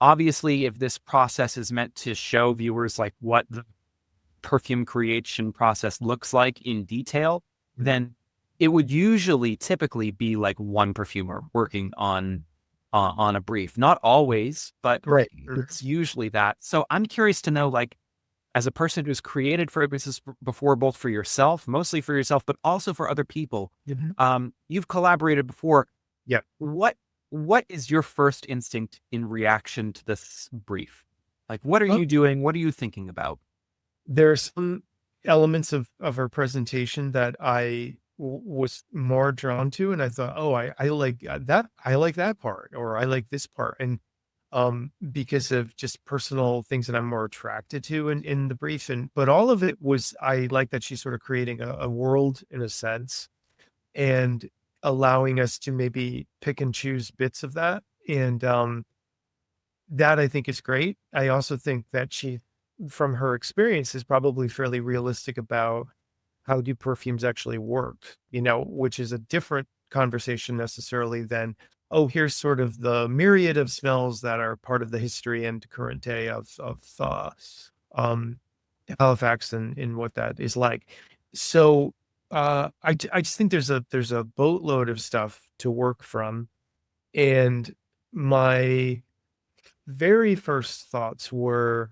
obviously, if this process is meant to show viewers like what the perfume creation process looks like in detail, then it would usually typically be like one perfumer working on a brief. Not always, but Right. it's usually that. So I'm curious to know, like, as a person who's created fragrances before, both for yourself, mostly for yourself, but also for other people, Mhm. you've collaborated before. Yeah. What what is your first instinct in reaction to this brief? Like, what are Uh, you doing? What are you thinking about? there's some elements of her presentation that was more drawn to, and I thought, oh, I like that. I like that part, or I like this part. And because of just personal things that I'm more attracted to in the brief. And but all of it was, I like that she's sort of creating a world in a sense, and allowing us to maybe pick and choose bits of that. And that I think is great. I also think that she, from her experience, is probably fairly realistic about how do perfumes actually work, which is a different conversation necessarily than, oh, here's sort of the myriad of smells that are part of the history and current day of um, Halifax and what that is like. So I just think there's a boatload of stuff to work from. And my very first thoughts were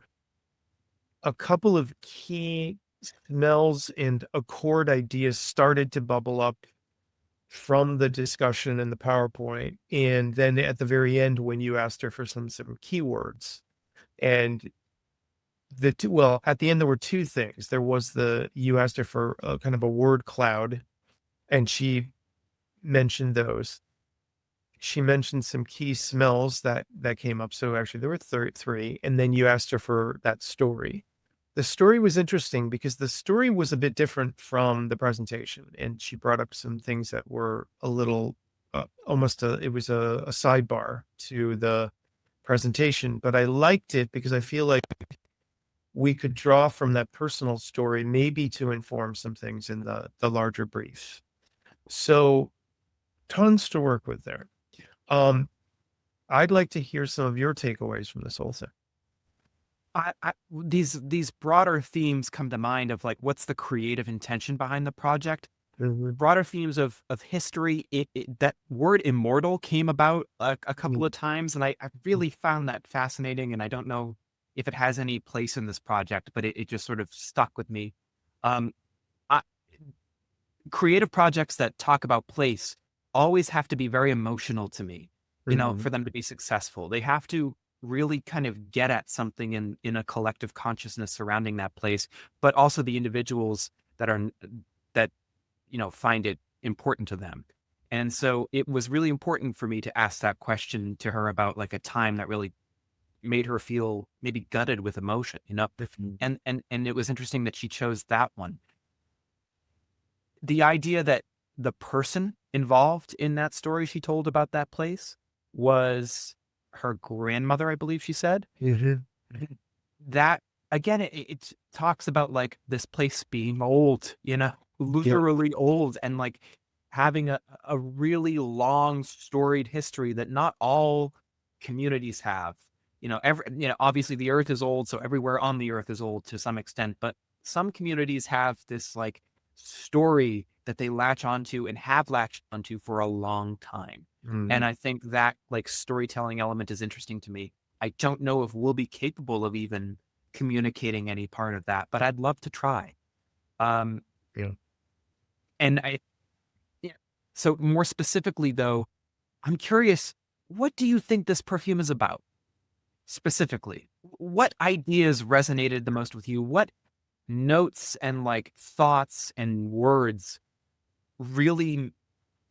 a couple of key smells and accord ideas started to bubble up from the discussion in the PowerPoint. And then at the very end, when you asked her for some keywords, and well, at the end, there were two things. There was you asked her for a kind of a word cloud, and she mentioned those. She mentioned some key smells that came up. So actually, there were three. And then you asked her for that story. The story was interesting because the story was a bit different from the presentation, and she brought up some things that were a little almost it was a sidebar to the presentation. But I liked it because I feel like we could draw from that personal story, maybe to inform some things in the larger brief. So tons to work with there. Um, I'd like to hear some of your takeaways from this whole thing. These broader themes come to mind of like what's the creative intention behind the project. Mhm. Broader themes of history. That word immortal came about a couple of times, and I really found that fascinating. And I don't know if it has any place in this project, but it just sort of stuck with me. Um, I, Creative projects that talk about place always have to be very emotional to me, Mhm. for them to be successful. They have to really kind of get at something in a collective consciousness surrounding that place, but also the individuals that find it important to them. And so it was really important for me to ask that question to her about like a time that really made her feel maybe gutted with emotion. Mhm. And it was interesting that she chose that one. The idea that the person involved in that story she told about that place was her grandmother, I believe she said. Mhm. That again, it talks about like this place being old, Yep. literally old, and like having a really long storied history that not all communities have. Obviously the earth is old, so everywhere on the earth is old to some extent, but some communities have this like story that they latch onto and have latched onto for a long time. And Mhm. I think that like storytelling element is interesting to me. I don't know if we'll be capable of even communicating any part of that, but I'd love to try. Um, Yeah. and I, yeah. So more specifically though, I'm curious, what do you think this perfume is about specifically? What ideas resonated the most with you? What notes and like thoughts and words really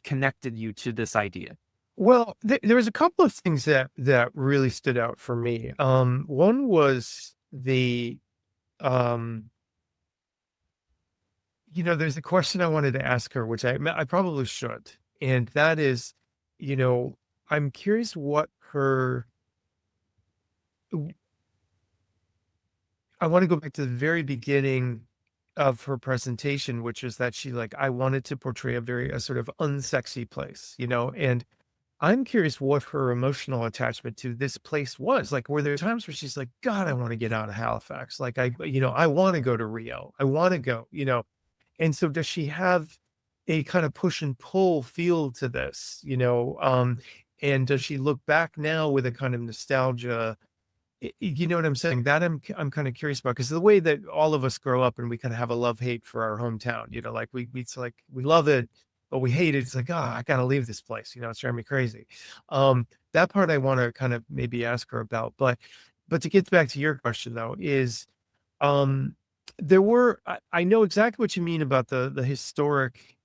connected you to this idea? Well, there was a couple of things that really stood out for me. One was um, there's a question I wanted to ask her, which I probably should, and that is, you know, I'm curious what her. I want to go back to the very beginning of her presentation, which is that I wanted to portray a sort of unsexy place, and I'm curious what her emotional attachment to this place was. Like, were there times where she's like, God, I want to get out of Halifax. Like, I want to go to Rio. I want to go, And so does she have a kind of push and pull feel to this, and does she look back now with a kind of nostalgia? You know what I'm saying? That I'm kind of curious about, because the way that all of us grow up and we kind of have a love hate for our hometown, like it's like we love it, but we hate it. It's like, oh, I gotta leave this place. It's driving me crazy. That part I want to kind of maybe ask her about, but to get back to your question though, is um I know exactly what you mean about the historic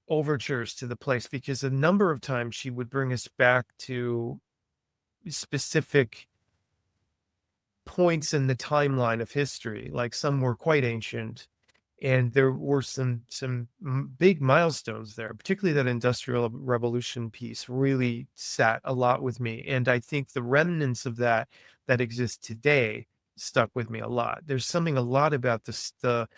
overtures to the place, because a number of times she would bring us back to specific points in the timeline of history. Like, some were quite ancient, and there were some big milestones there. Particularly that industrial revolution piece really sat a lot with me, and I think the remnants of that exist today stuck with me a lot. There's something a lot about the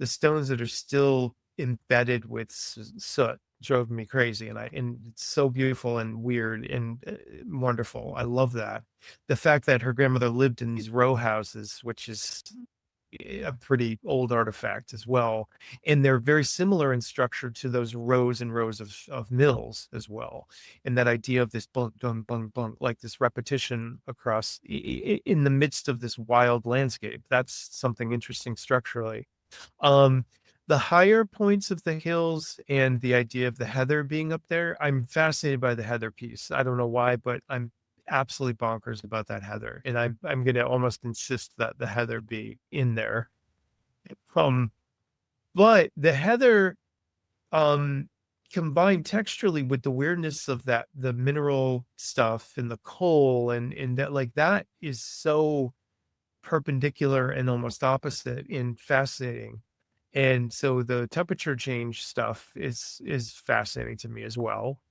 stones that are still embedded with soot drove me crazy, and it's so beautiful and weird and wonderful. I love that. The fact that her grandmother lived in these row houses, which is a pretty old artifact as well. And they're very similar in structure to those rows and rows of mills as well. And that idea of this bunk, bunk, bunk, bunk, like this repetition across in the midst of this wild landscape. That's something interesting structurally. Um, the higher points of the hills and the idea of the heather being up there, I'm fascinated by the heather piece. I don't know why, but I'm absolutely bonkers about that heather, and I'm gonna almost insist that the heather be in there. Um, but the heather, um, combined texturally with the weirdness of the mineral stuff and the coal, and that, like, that is so perpendicular and almost opposite and fascinating. And so the temperature change stuff is fascinating to me as well.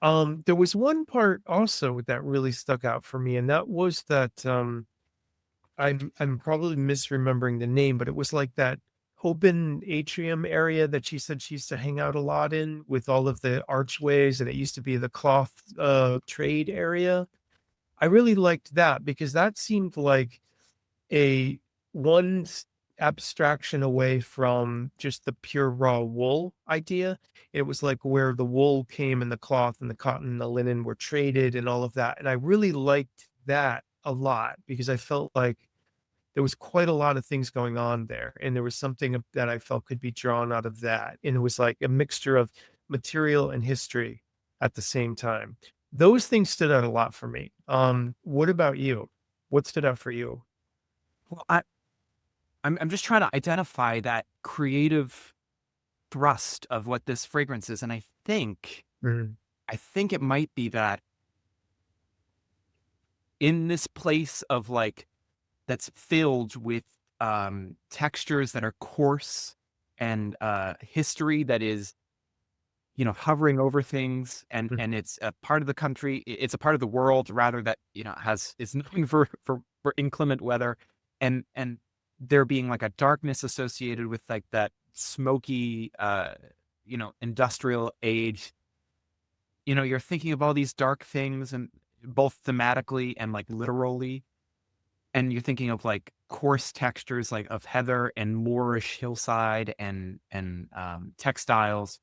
There was one part also that really stuck out for me, and that was that I'm probably misremembering the name, but it was like that open atrium area that she said she used to hang out a lot in, with all of the archways, and it used to be the cloth trade area. I really liked that, because that seemed like a one abstraction away from just the pure raw wool idea. It was like where the wool came, and the cloth and the cotton and the linen were traded and all of that. And I really liked that a lot, because I felt like there was quite a lot of things going on there. And there was something that I felt could be drawn out of that. And it was like a mixture of material and history at the same time. Those things stood out a lot for me. What about you? What stood out for you? Well, I'm just trying to identify that creative thrust of what this fragrance is, and Mhm. I think it might be that in this place of like that's filled with textures that are coarse, and history that is, hovering over things, and it's a part of the country, it's a part of the world rather, that has is known for inclement weather, and there being like a darkness associated with like that smoky industrial age. You're thinking of all these dark things, and both thematically and like literally, and you're thinking of like coarse textures like of heather and moorish hillside, and textiles,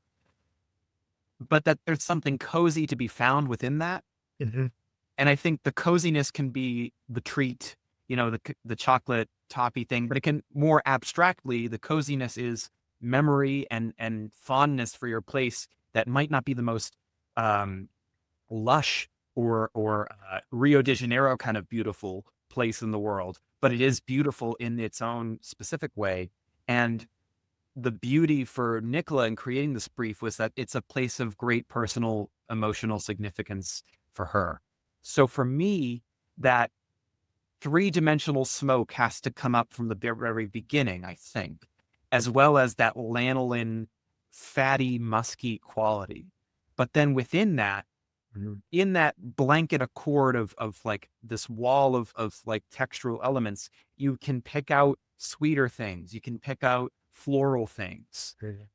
but that there's something cozy to be found within that. Mhm. And I think the coziness can be the treat, the chocolate toppy thing, but it can more abstractly, the coziness is memory and fondness for your place that might not be the most um, lush or Rio de Janeiro kind of beautiful place in the world, but it is beautiful in its own specific way. And the beauty for Nicola in creating this brief was that it's a place of great personal emotional significance for her. So for me, that three-dimensional smoke has to come up from the very beginning, I think, as well as that lanolin, fatty, musky quality. But then within that, Mhm. in that blanket accord of like this wall of like textural elements, you can pick out sweeter things. You can pick out floral things, Mhm.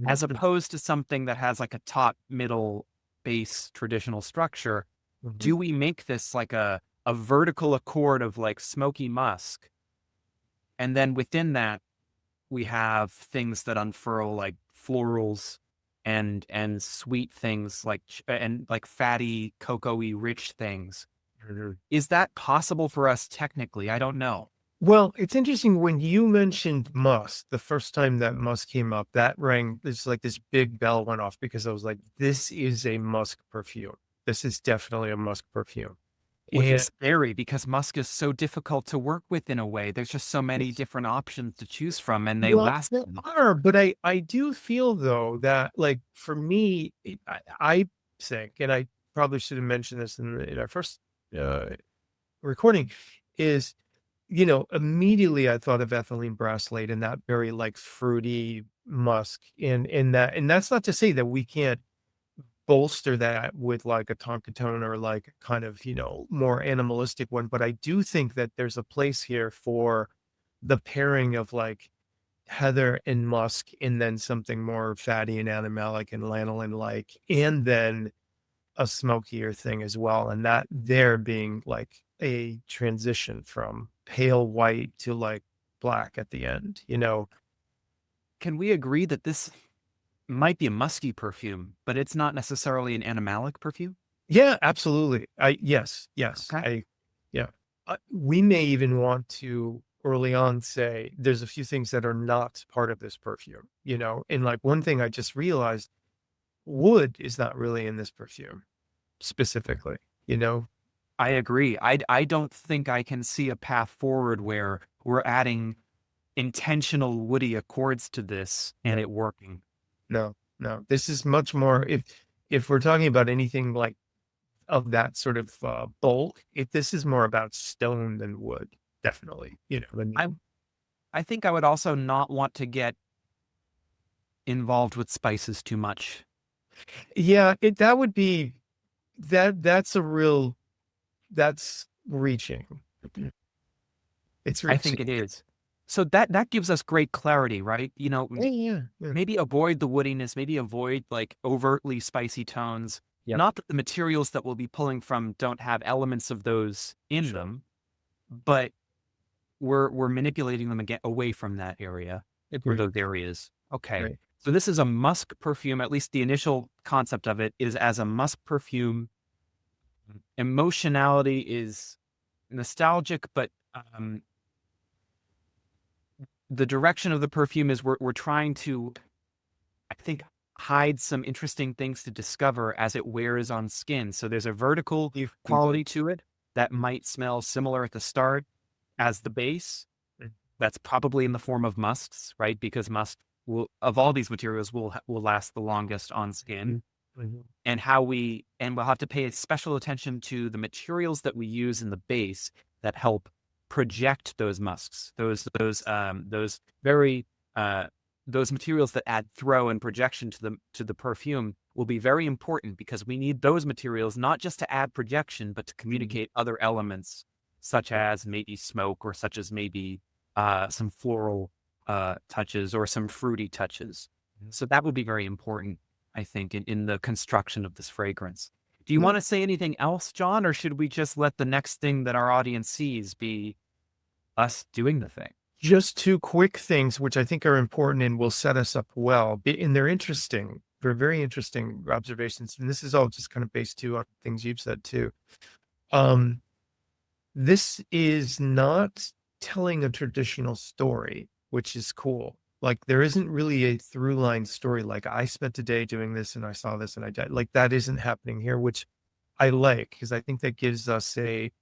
as opposed to something that has like a top, middle, base traditional structure, Mhm. do we make this like a vertical accord of like smoky musk, and then within that we have things that unfurl like florals and sweet things like and like fatty cocoa-y rich things. Mhm. Is that possible for us technically? I don't know. Well, it's interesting when you mentioned musk, the first time that musk came up, that rang, it's like this big bell went off because I was like, this is a musk perfume. This is definitely a musk perfume. Which is And scary because musk is so difficult to work with in a way. There's just so many different options to choose from and they well, last. there are, but I do feel though that like for me, I think, and I probably should have mentioned this in our first uh, recording, is immediately I thought of ethylene brassicate and that very like fruity musk in that, and that's not to say that we can't bolster that with like a Tonka tone or like kind of, more animalistic one. But I do think that there's a place here for the pairing of like heather and musk and then something more fatty and animalic and lanolin like, and then a smokier thing as well. And that there being like a transition from pale white to like black at the end. Can we agree that this might be a musky perfume, but it's not necessarily an animalic perfume? Yeah, absolutely. Yes. Okay. Yeah. We may even want to early on say there's a few things that are not part of this perfume. And like one thing I just realized wood is not really in this perfume specifically, you know? I agree. I don't think I can see a path forward where we're adding intentional woody accords to this and No, it working. no. This is much more if we're talking about anything like of that sort of bulk, if this is more about stone than wood, definitely. You know what I I mean? I think I would also not want to get involved with spices too much. Yeah, that would be that's a real that's reaching. It's I think reaching. it is. So that gives us great clarity, right? Yeah. Maybe avoid the woodiness, maybe avoid like overtly spicy tones. Yep. Not that the materials that we'll be pulling from don't have elements of those in Sure. them, but we're manipulating them again away from that area or Agreed. those areas. Okay. Right. So this is a musk perfume, at least the initial concept of it is as a musk perfume. Emotionality is nostalgic, but the direction of the perfume is we're trying to, I think, hide some interesting things to discover as it wears on skin. So there's a vertical Mhm. quality to it that might smell similar at the start as the base. That's probably in the form of musks, right? Because musk will, of all these materials, will last the longest on skin. Mhm. And we'll have to pay special attention to the materials that we use in the base that help project those musks. Those very those materials that add throw and projection to the perfume will be very important because we need those materials not just to add projection, but to Mhm. communicate other elements, such Right. as maybe smoke or such as maybe some floral touches or some fruity touches. Mhm. So that would be very important, I think, in the construction of this fragrance. Do you Yeah. want to say anything else, John, or should we just let the next thing that our audience sees be us doing the thing? Just two quick things, which I think are important and will set us up well. And they're interesting. They're very interesting observations. And this is all just kind of based too on things you've said too. Um, this is not telling a traditional story, which is cool. Like there isn't really a through line story. Like I spent a day doing this and I saw this and I died. Like that isn't happening here, which I like because I think that gives us a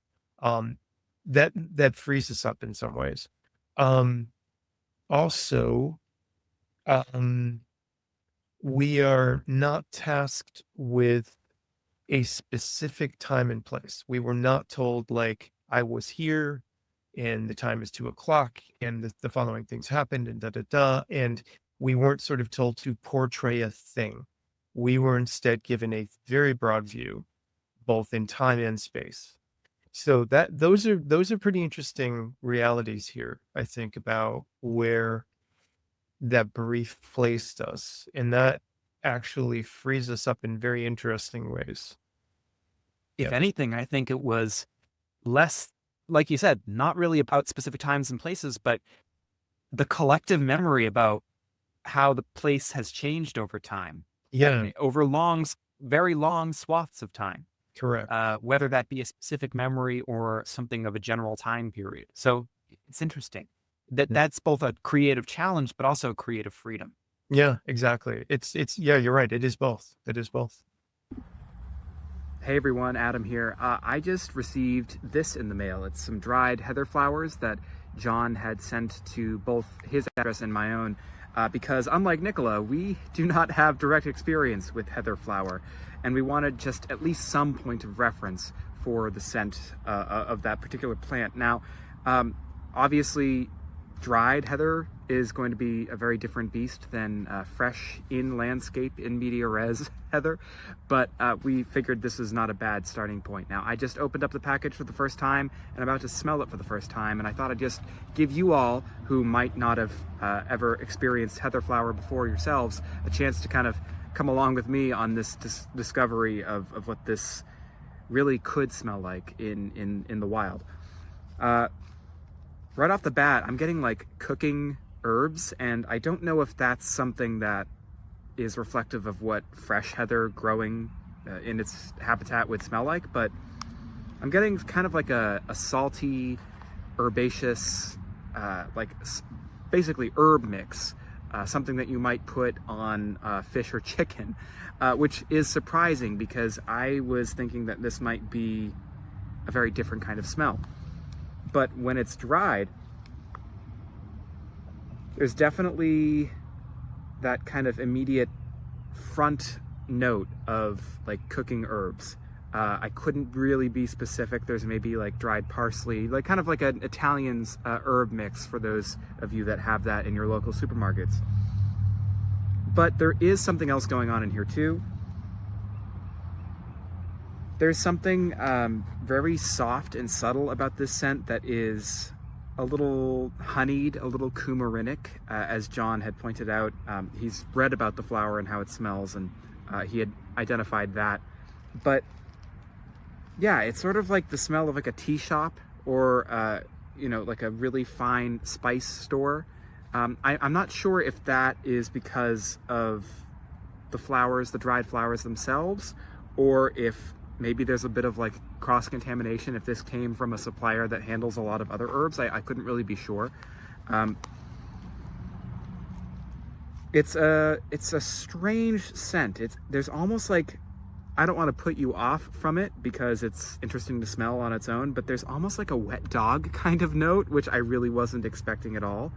um that frees us up in some ways. Um Also, um, we are not tasked with a specific time and place. We were not told, like, I was here and the time is 2 o'clock and the following things happened and da da da. And we weren't sort of told to portray a thing. We were instead given a very broad view, both in time and space. So that those are pretty interesting realities here, I think, about where that brief placed us, and that actually frees us up in very interesting ways. If Yeah. anything, I think it was less, like you said, not really about specific times and places, but the collective memory about how the place has changed over time, Yeah, over very long swaths of time, correct. whether that be a specific memory or something of a general time period. So it's interesting that Yeah. that's both a creative challenge, but also creative freedom. Yeah, exactly. It's yeah, you're right. It is both. It is both. Hey everyone, Adam here. I just received this in the mail. It's some dried heather flowers that John had sent to both his address and my own because unlike Nicola, we do not have direct experience with heather flower, and we wanted just at least some point of reference for the scent of that particular plant. Now, obviously, dried heather is going to be a very different beast than fresh in landscape in media res heather, but we figured this is not a bad starting point. Now, I just opened up the package for the first time and I'm about to smell it for the first time, and I thought I'd just give you all who might not have ever experienced heather flower before yourselves a chance to kind of come along with me on this discovery of what this really could smell like in the wild. Right off the bat, I'm getting like cooking herbs, and I don't know if that's something that is reflective of what fresh heather growing in its habitat would smell like, but I'm getting kind of like a salty, herbaceous, basically herb mix, something that you might put on fish or chicken, which is surprising because I was thinking that this might be a very different kind of smell. But when it's dried, there's definitely that kind of immediate front note of like cooking herbs. I couldn't really be specific. There's maybe like dried parsley, like kind of like an Italian's herb mix for those of you that have that in your local supermarkets. But there is something else going on in here too. There's something very soft and subtle about this scent that is a little honeyed, a little coumarinic, as John had pointed out. He's read about the flower and how it smells, and he had identified that. But yeah, it's sort of like the smell of like a tea shop or, like a really fine spice store. I'm not sure if that is because of the flowers, the dried flowers themselves, or if maybe there's a bit of like cross-contamination if this came from a supplier that handles a lot of other herbs. I couldn't really be sure. It's a strange scent. There's almost like, I don't want to put you off from it because it's interesting to smell on its own, but there's almost like a wet dog kind of note, which I really wasn't expecting at all.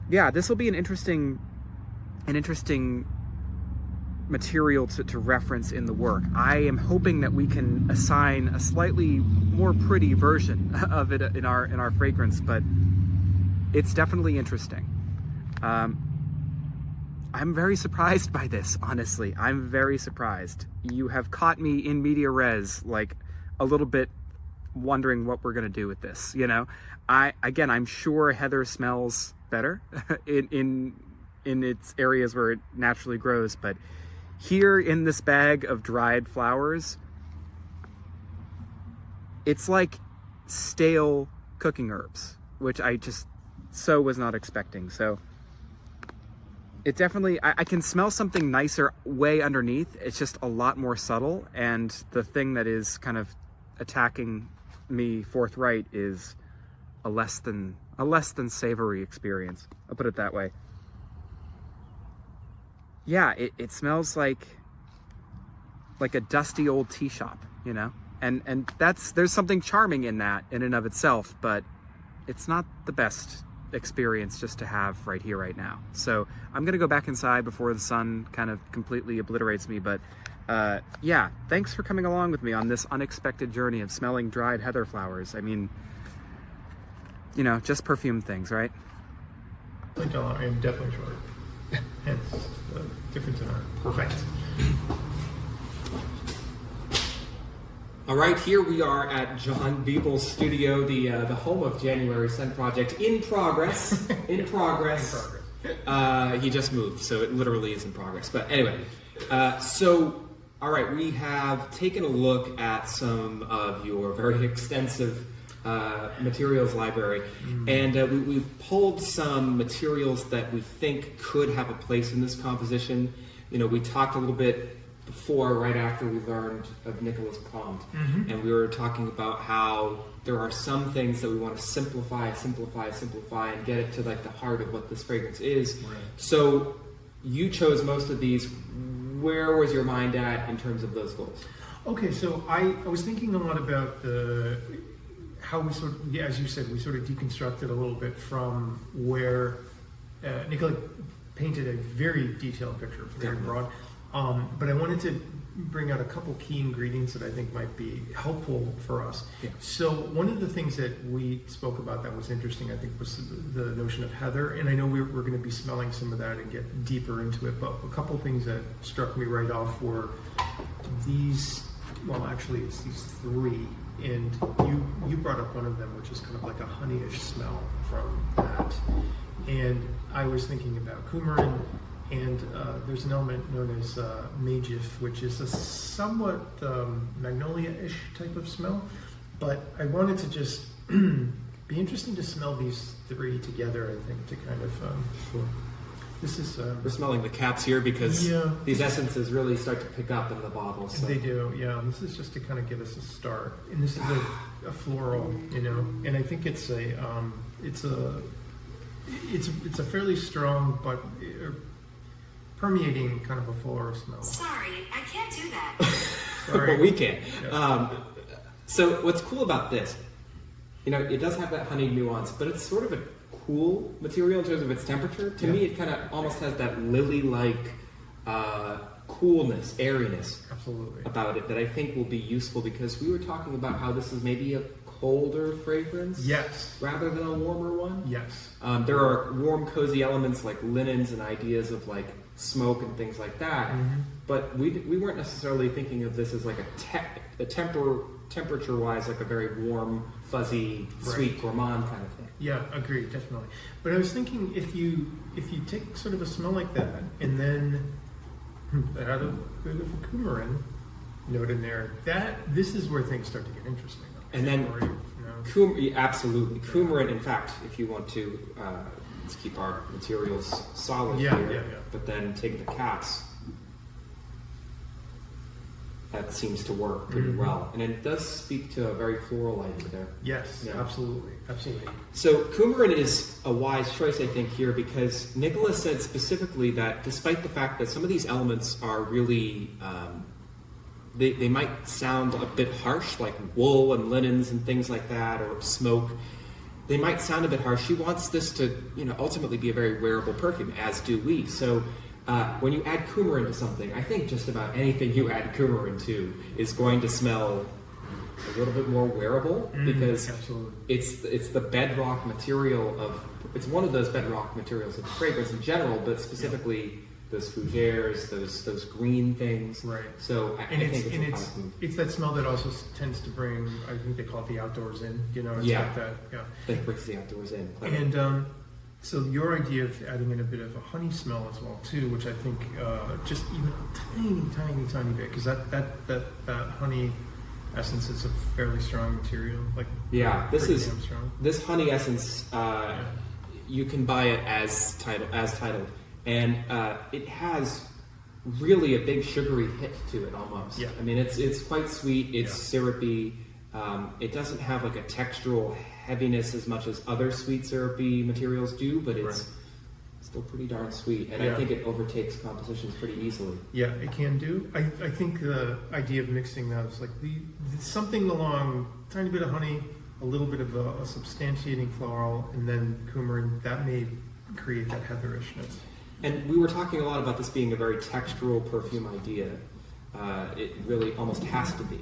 Yeah, this will be an interesting material to reference in the work. I am hoping that we can assign a slightly more pretty version of it in our fragrance, but it's definitely interesting. I'm very surprised by this, honestly. I'm very surprised. You have caught me in media res, like a little bit wondering what we're gonna do with this, I'm sure heather smells better in its areas where it naturally grows, but here in this bag of dried flowers, it's like stale cooking herbs, which I just so was not expecting. So it definitely, I can smell something nicer way underneath. It's just a lot more subtle, and the thing that is kind of attacking me forthright is a less than savory experience. I'll put it that way. Yeah, it smells like a dusty old tea shop, and there's something charming in that in and of itself, but it's not the best experience just to have right here, right now. So I'm gonna go back inside before the sun kind of completely obliterates me, but yeah, thanks for coming along with me on this unexpected journey of smelling dried heather flowers. I mean, just perfume things, right? I am definitely sure. Hence the difference in our Perfect. All right, here we are at John Biebel's studio, the home of January Scent Project, in progress. In progress. He just moved, so it literally is in progress. But anyway, so all right, we have taken a look at some of your very extensive materials library, and we've pulled some materials that we think could have a place in this composition. You know, we talked a little bit before, right after we learned of Nicola's prompt, and we were talking about how there are some things that we want to simplify, and get it to like the heart of what this fragrance is. Right. So you chose most of these. Where was your mind at in terms of those goals? Okay, so I was thinking a lot about how we sort of, as you said, we sort of deconstructed a little bit from where Nicola painted a very detailed picture, very broad. But I wanted to bring out a couple key ingredients that I think might be helpful for us. Yeah. So one of the things that we spoke about that was interesting, I think, was the notion of heather. And I know we're going to be smelling some of that and get deeper into it. But a couple things that struck me right off were these, well, actually it's these three. And you brought up one of them, which is kind of like a honeyish smell from that. And I was thinking about Coumarin. And there's an element known as MAIF, which is a somewhat magnolia-ish type of smell. But I wanted to just be interesting to smell these three together, I think, to kind of... This is... We're smelling the caps here because these essences really start to pick up in the bottle. So. They do, yeah. And this is just to kind of give us a start. And this is a floral, you know. And I think it's a fairly strong but... permeating kind of a floral smell. Sorry, I can't do that. Sorry. But we can. Yeah. So what's cool about this, you know, it does have that honey nuance, but it's sort of a cool material in terms of its temperature. To me, it kind of almost has that lily-like coolness, airiness Absolutely. about it that I think will be useful, because we were talking about how this is maybe a colder fragrance, Yes. rather than a warmer one. Yes. There are warm, cozy elements like linens and ideas of like smoke and things like that, but we weren't necessarily thinking of this as like a temperature-wise, like a very warm, fuzzy, sweet gourmand kind of thing. Yeah, agreed, definitely. But I was thinking if you take sort of a smell like that and then add a bit of a Coumarin note in there, this is where things start to get interesting. And then, absolutely, Coumarin. In fact, if you want to, let's keep our materials solid here. But then take the caps. That seems to work pretty well, and it does speak to a very floral idea there. Yes, absolutely. So Coumarin is a wise choice, I think, here, because Nicola said specifically that despite the fact that some of these elements are really they might sound a bit harsh, like wool and linens and things like that, or smoke. They might sound a bit harsh. She wants this to, ultimately be a very wearable perfume, as do we. So when you add Coumarin to something, I think just about anything you add Coumarin to is going to smell a little bit more wearable, because it's the bedrock material of, it's one of those bedrock materials of fragrance in general, but specifically those fougères, those green things. Right. So I think it's that smell that also tends to bring, I think they call it the outdoors in. It's got that. Yeah. That brings the outdoors in. Clever. And so your idea of adding in a bit of a honey smell as well too, which I think just even a tiny bit, because that honey essence is a fairly strong material. Like this honey essence. You can buy it as titled. And it has really a big sugary hit to it almost. Yeah. I mean, it's quite sweet. It's syrupy. It doesn't have like a textural heaviness as much as other sweet syrupy materials do, but it's still pretty darn sweet. And I think it overtakes compositions pretty easily. Yeah, it can do. I think the idea of mixing those, like something along a tiny bit of honey, a little bit of a substantiating floral, and then Coumarin, that may create that heatherishness. And we were talking a lot about this being a very textural perfume idea. It really almost has to be.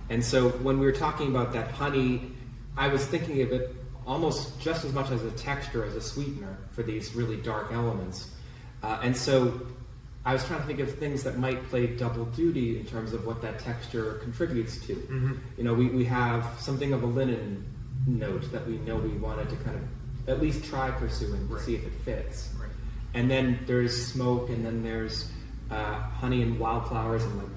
And so when we were talking about that honey, I was thinking of it almost just as much as a texture, as a sweetener for these really dark elements. And so I was trying to think of things that might play double duty in terms of what that texture contributes to. Mm-hmm. We have something of a linen note that we know we wanted to kind of at least try pursuing to see if it fits. Right. and then there's smoke, and then there's honey and wildflowers, and like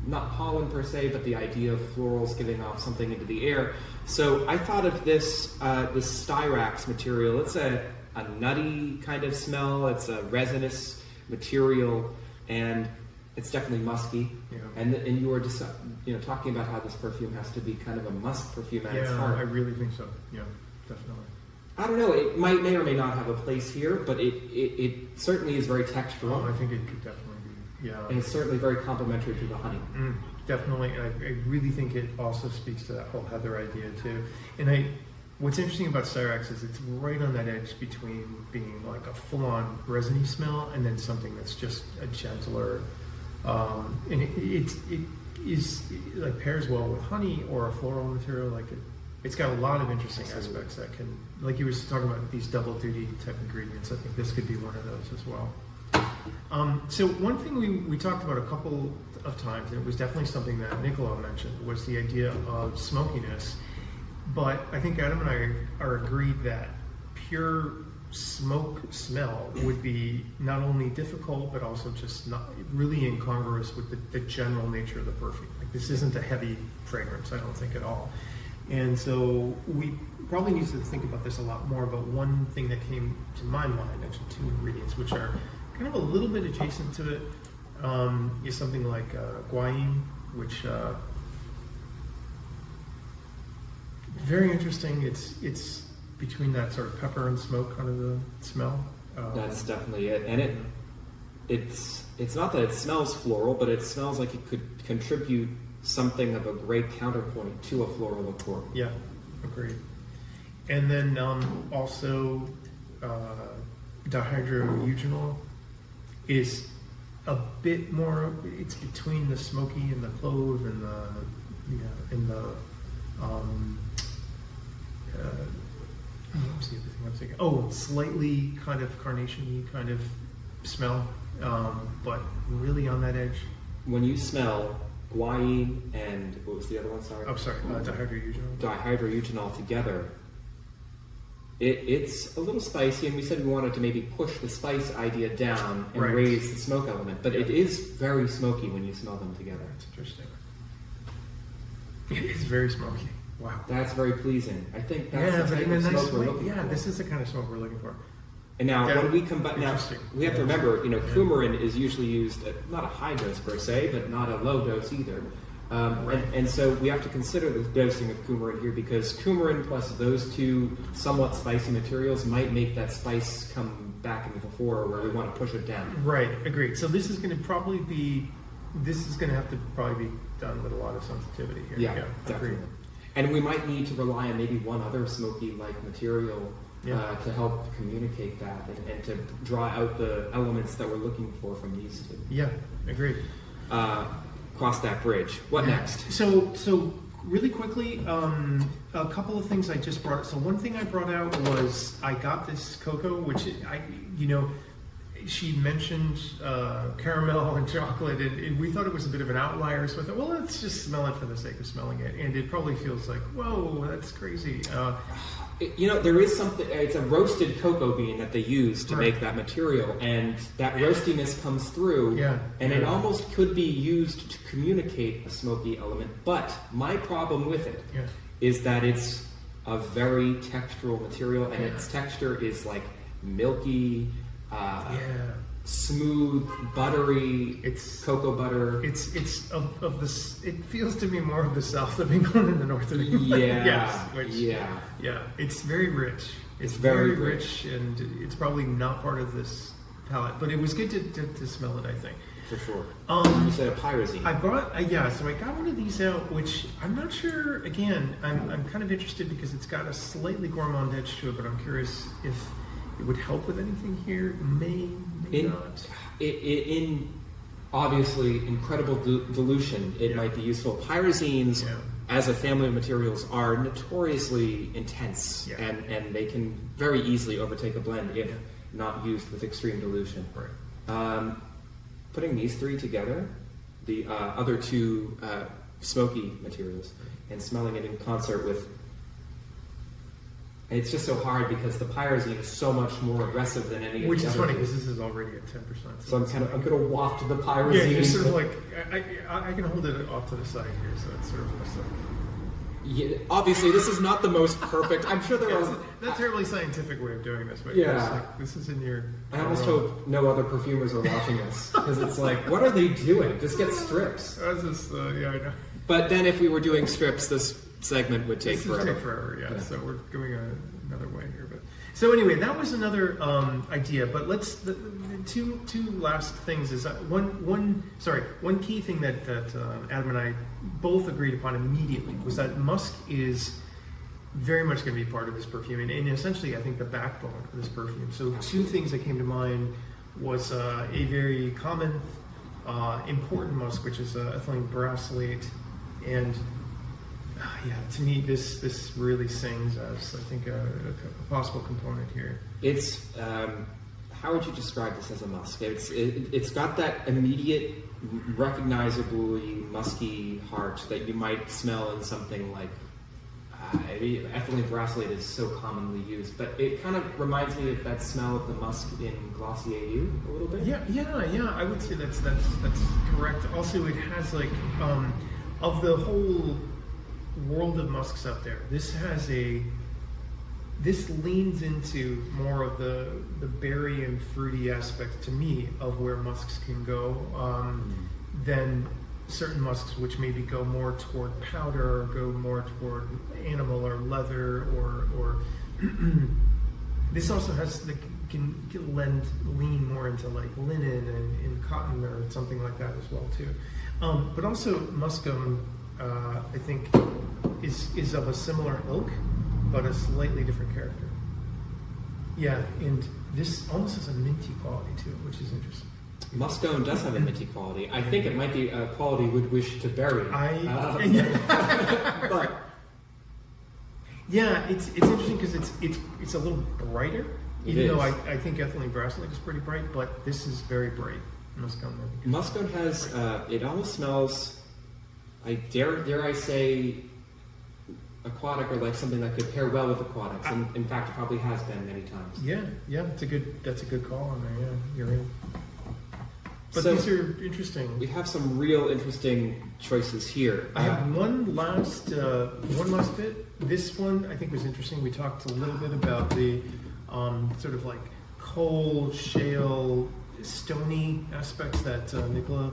not pollen per se, but the idea of florals giving off something into the air. So I thought of this styrax material. It's a nutty kind of smell. It's a resinous material, and it's definitely musky. Yeah. And you were just talking about how this perfume has to be kind of a musk perfume at its Yeah, heart. I really think so. Yeah, definitely. I don't know. It may or may not have a place here, but it certainly is very textural. Oh, I think it could definitely be. Yeah. And it's certainly very complementary to the honey. Definitely. And I really think it also speaks to that whole heather idea too. And what's interesting about Styrax is it's right on that edge between being like a full-on resiny smell and then something that's just a gentler, and it is like pairs well with honey or a floral material. Like it's got a lot of interesting aspects that can, like you were talking about these double duty type ingredients. I think this could be one of those as well. So one thing we talked about a couple of times, and it was definitely something that Nicola mentioned, was the idea of smokiness. But I think Adam and I are agreed that pure smoke smell would be not only difficult, but also just not really incongruous with the general nature of the perfume. Like this isn't a heavy fragrance, I don't think at all. And so we probably need to think about this a lot more, but one thing that came to my mind, I mentioned two ingredients, which are kind of a little bit adjacent to it, is something like guaiacol, which very interesting. It's between that sort of pepper and smoke kind of the smell. That's definitely it. And it's not that it smells floral, but it smells like it could contribute something of a great counterpoint to a floral liqueur. Yeah, agreed. And then also dihydroeugenol is a bit more, it's between the smoky and the clove and what's the other thing I'm thinking? Oh, slightly kind of carnation-y kind of smell, but really on that edge. When you smell guaiacol and what was the other one? Sorry. Oh, sorry, dihydroeugenol. Dihydroeugenol together. It's a little spicy, and we said we wanted to maybe push the spice idea down and Right. raise the smoke element, but it is very smoky when you smell them together. That's interesting. It is very smoky. Wow. That's very pleasing. I think that's the type of smoke we're looking for. This is the kind of smoke we're looking for. And now, Yeah, when we combine, now interesting. we have to remember, Coumarin is usually used at not a high dose per se, but not a low dose either. Right. And so we have to consider the dosing of Coumarin here, because Coumarin plus those two somewhat spicy materials might make that spice come back into the fore where we want to push it down. Right, agreed. So this is going to probably be, this is going to have to probably be done with a lot of sensitivity here. Yeah, definitely. Agreed. And we might need to rely on maybe one other smoky-like material to help communicate that and to draw out the elements that we're looking for from these two. Yeah, agreed. Cross that bridge. What next? So really quickly, a couple of things I just brought. So one thing I brought out was I got this cocoa, which she mentioned caramel and chocolate, and we thought it was a bit of an outlier. So I thought, well, let's just smell it for the sake of smelling it. And it probably feels like, whoa, that's crazy. There is something, it's a roasted cocoa bean that they use to make that material, and that roastiness comes through, and it almost could be used to communicate a smoky element, but my problem with it is that it's a very textural material, and its texture is like milky, smooth, buttery. It's cocoa butter. It's of this. It feels to me more of the south of England than the north of England. Yeah. It's very rich. It's very rich, and it's probably not part of this palette. But it was good to smell it, I think. For sure. You said a pyrazine. I brought so I got one of these out, which I'm not sure. Again, I'm kind of interested because it's got a slightly gourmand edge to it, but I'm curious if it would help with anything here. May not. In obviously incredible dilution, it might be useful. Pyrazines, as a family of materials, are notoriously intense, and they can very easily overtake a blend if not used with extreme dilution. Right. Putting these three together, the other two smoky materials, and smelling it in concert with It's just so hard because the Pyrazine is so much more aggressive than any of the Which is other funny two. because this is already at 10%. So I'm going to waft the Pyrazine. Yeah, you're sort of like, I can hold it off to the side here, so it's sort of just like... Yeah, obviously, this is not the most perfect. I'm sure there Yeah, are. it's not a terribly scientific way of doing this, but Yeah. it's like, this is in your... I almost hope no other perfumers are watching this because it's like, what are they doing? Just get strips. That's just, yeah, I know. But then, if we were doing strips, this segment would take This would forever. take forever, yeah. Yeah. So we're going another way here, but so anyway, that was another idea. But let's the two last things is one key thing that Adam and I both agreed upon immediately was that musk is very much going to be part of this perfume, and essentially, I think the backbone of this perfume. So two things that came to mind was a very common, important musk, which is ethylene brassylate, and yeah, to me, this really sings as, I think, a possible component here. It's how would you describe this as a musk? It's got that immediate, recognizably musky heart that you might smell in something like ethylene brassylate is so commonly used, but it kind of reminds me of that smell of the musk in Glossier You a little bit. Yeah. I would say that's correct. Also, it has like of the whole world of musks out there, this leans into more of the berry and fruity aspect to me of where musks can go than certain musks which maybe go more toward powder or go more toward animal or leather or this also has can lean more into like linen and cotton or something like that as well too. But also muskum I think is of a similar ilk, but a slightly different character. Yeah, and this almost has a minty quality to it, which is interesting. Muscone does have a minty quality. I think it might be a quality we'd wish to bury. But yeah, it's interesting because it's a little brighter. Even though I think ethylene brassylate is pretty bright, but this is very bright. Muscone has it almost smells. I dare I say aquatic, or like something that could pair well with aquatics, and in fact it probably has been many times. Yeah, that's a good call on there. Yeah, you're right. But So, these are interesting. we have some real interesting choices here. I have one last bit. This one I think was interesting. We talked a little bit about the sort of like coal, shale, stony aspects that Nicola.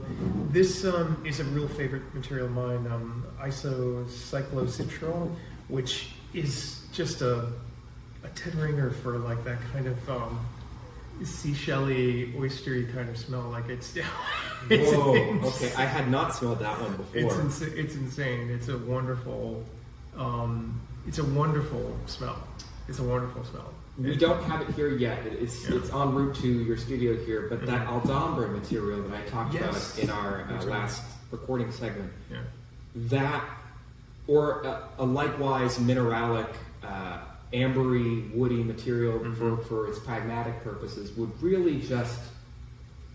This is a real favorite material of mine, isocyclocyprol, which is just a dead ringer for like that kind of seashelly, oystery kind of smell. Like it's Whoa! Okay, I had not smelled that one before. it's insane. It's a wonderful smell. It's a wonderful smell. We don't have it here yet. It's en route to your studio here, but that Aldambre material that I talked about in our last recording segment, that, or a likewise mineralic, ambery, woody material for its pragmatic purposes would really just,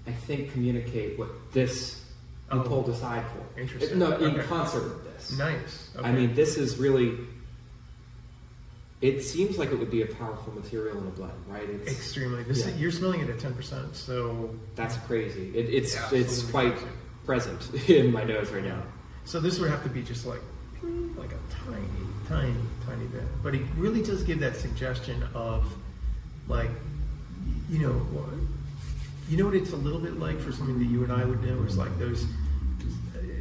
I think, communicate what this you pulled aside for. Interesting. No, in concert with this. Nice. Okay. I mean, this is really. It seems like it would be a powerful material in a blend, right? It's extremely. You're smelling it at 10%, so that's crazy. It's quite crazy. present in my nose right now. So this would have to be just like a tiny bit, but it really does give that suggestion of like, you know what it's a little bit like for something that you and I would know is like those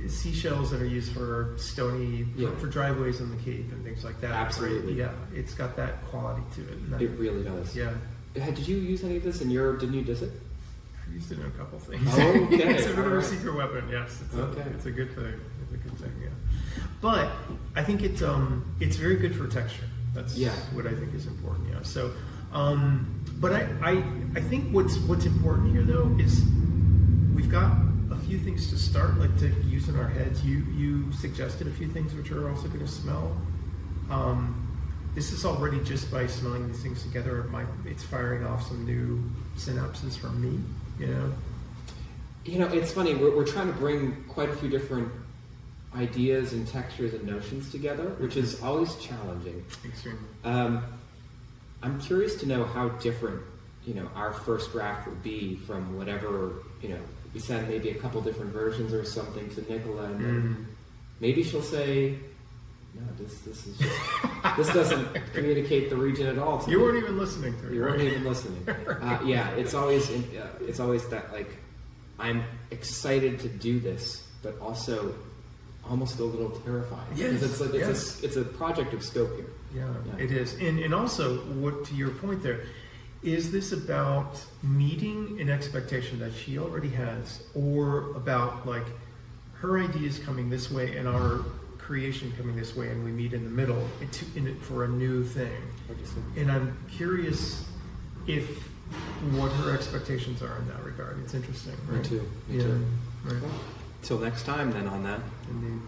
seashells that are used for stony for driveways in the Cape and things like that. Absolutely. Yeah, it's got that quality to it. And that, It really does. Yeah. Did you use any of this in your? Didn't you diss it? I used it in a couple things. Okay. It's a bit of a Alright. secret weapon. Yes. It's a good thing. It's a good thing. Yeah. But I think it's very good for texture. That's what I think is important. Yeah. So, but I think what's important here though is we've got a few things to start, like to use in our heads. You suggested a few things which are also going to smell. This is already just by smelling these things together, it's firing off some new synapses for me. You know, it's funny. We're trying to bring quite a few different ideas and textures and notions together, which is always challenging. Extremely. I'm curious to know how different, our first draft would be from whatever, we send maybe a couple different versions or something to Nicola, and then maybe she'll say, no, this is just, this doesn't communicate the region at all to You me. weren't even listening to it. You weren't even listening. Yeah, it's always that, like, I'm excited to do this, but also almost a little terrifying. Yes, Because it's like yes. it's a project of scope here. Yeah, it is. And also, what to your point there, is this about meeting an expectation that she already has, or about like her ideas coming this way and our creation coming this way, and we meet in the middle for a new thing? And I'm curious if what her expectations are in that regard. It's interesting. Right? Me too. Yeah. Right. Till next time, then, on that. Indeed.